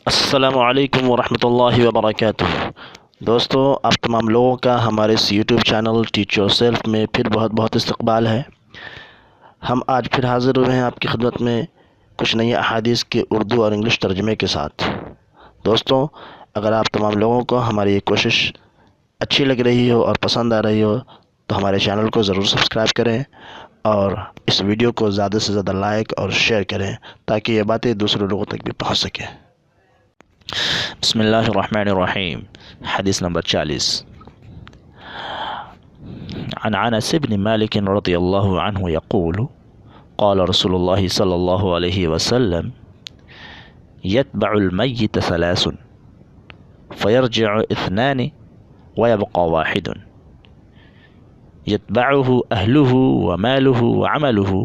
अस्सलामुअलैकुम वरहमतुल्लाहि वबरकातुहू। दोस्तों, आप तमाम लोगों का हमारे इस यूट्यूब चैनल टीच योरसेल्फ में फिर बहुत बहुत इस्तकबाल है। हम आज फिर हाज़िर हुए हैं आपकी खिदमत में कुछ नई अहादीस के उर्दू और इंग्लिश तर्जमे के साथ। दोस्तों, अगर आप तमाम लोगों को हमारी ये कोशिश अच्छी लग रही हो और पसंद आ रही हो तो हमारे चैनल को ज़रूर सब्सक्राइब करें और इस वीडियो को ज़्यादा से ज़्यादा लाइक और शेयर करें ताकि ये बातें दूसरे लोगों तक भी पहुँच सकें। बिस्मिल्लाहिर्रहमानिर्रहीम। हदीस नंबर 40। अन अनस बिन मालिक रज़ियल्लाहु अन्हु यक़ूलु क़ाल रसूलुल्लाह सल्लल्लाहु अलैहि वसल्लम यत्बउल मय्यित सलासुन फयरजिउ इत्नानि व यबक़ा वाहिदुन यत्बउहु अहलुहु व मालुहु व अमलुहु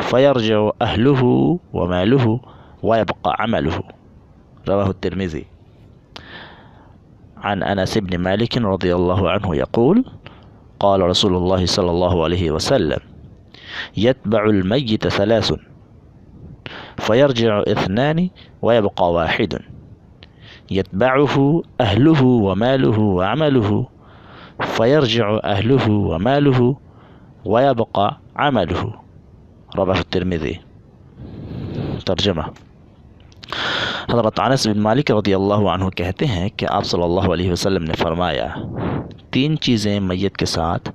फयरजिउ अहलुहु व मालुहु व यबक़ा अमलुहु। रवाहु तिर्मिज़ी। अन अनस बिन मालिक रज़ियल्लाहु अन्हु यक़ूल क़ाल रसूलुल्लाह सल्लल्लाहु अलैहि वसल्लम यत्बउल मय्यित सलासुन फयरजिउ इत्नानि व यबक़ा वाहिदुन यत्बउहु अहलुहु व मालुहु व अमलुहु फयरजिउ अहलुहु व मालुहु व यबक़ा अमलुहु। रवाहु तिर्मिज़ी। तर्जुमा। हज़रत अनस बिन मालिक रज़ियल्लाहु अन्हु कहते हैं कि आप सल्लल्लाहु अलैहि वसल्लम ने फरमाया, 3 चीज़ें मैयत के साथ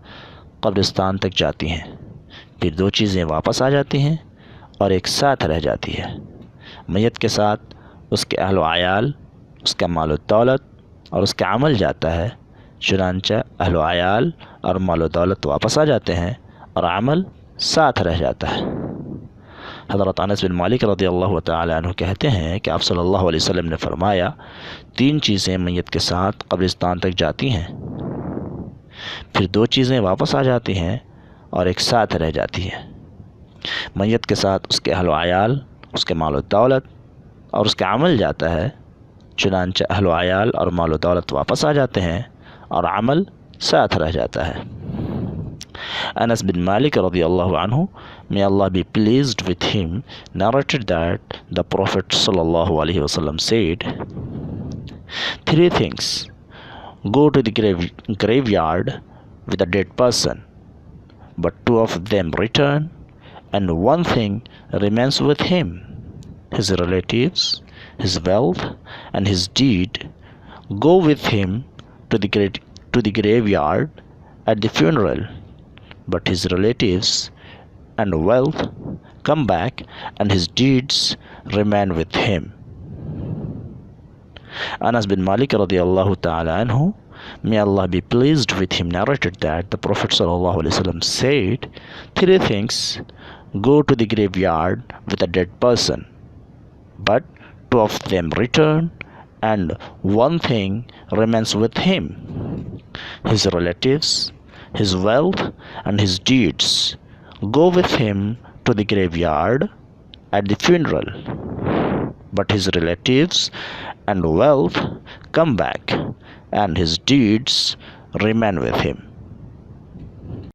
कब्रिस्तान तक जाती हैं, फिर 2 चीज़ें वापस आ जाती हैं और एक साथ रह जाती है। मैयत के साथ उसके अहल व आयाल, उसका माल व दौलत और उसका अमल जाता है, चुनांचा अहल व आयाल और माल व दौलत वापस आ जाते हैं और अमल साथ रह जाता है। हज़रत अनस बिन मालिक रज़ियल्लाहु तआला अन्हु कहते हैं कि आप सल्लल्लाहु अलैहि वसल्लम ने फरमाया, 3 चीज़ें मैयत के साथ कब्रिस्तान तक जाती हैं, फिर 2 चीज़ें वापस आ जाती हैं और एक साथ रह जाती हैं। मैयत के साथ उसके अहल व आयाल, उसके माल व दौलत और उसका अमल जाता है, चुनांचे अहल व आयाल और माल व दौलत वापस आ जाते हैं और अमल साथ रह जाता है। Anas bin Malik radiallahu anhu, may Allah be pleased with him, narrated that the Prophet sallallahu alaihi wasallam said, 3 things go to the graveyard with a dead person, but 2 of them return, and 1 thing remains with him, his relatives, his wealth, and his deed go with him to the graveyard at the funeral, but his relatives and wealth come back and his deeds remain with him. Anas bin Malik radiallahu ta'ala anhu, may Allah be pleased with him, narrated that the Prophet sallallahu alaihi wasallam said, 3 things go to the graveyard with a dead person, but 2 of them return and 1 thing remains with him, his relatives, his wealth, and his deeds go with him to the graveyard at the funeral, but his relatives and wealth come back and his deeds remain with him.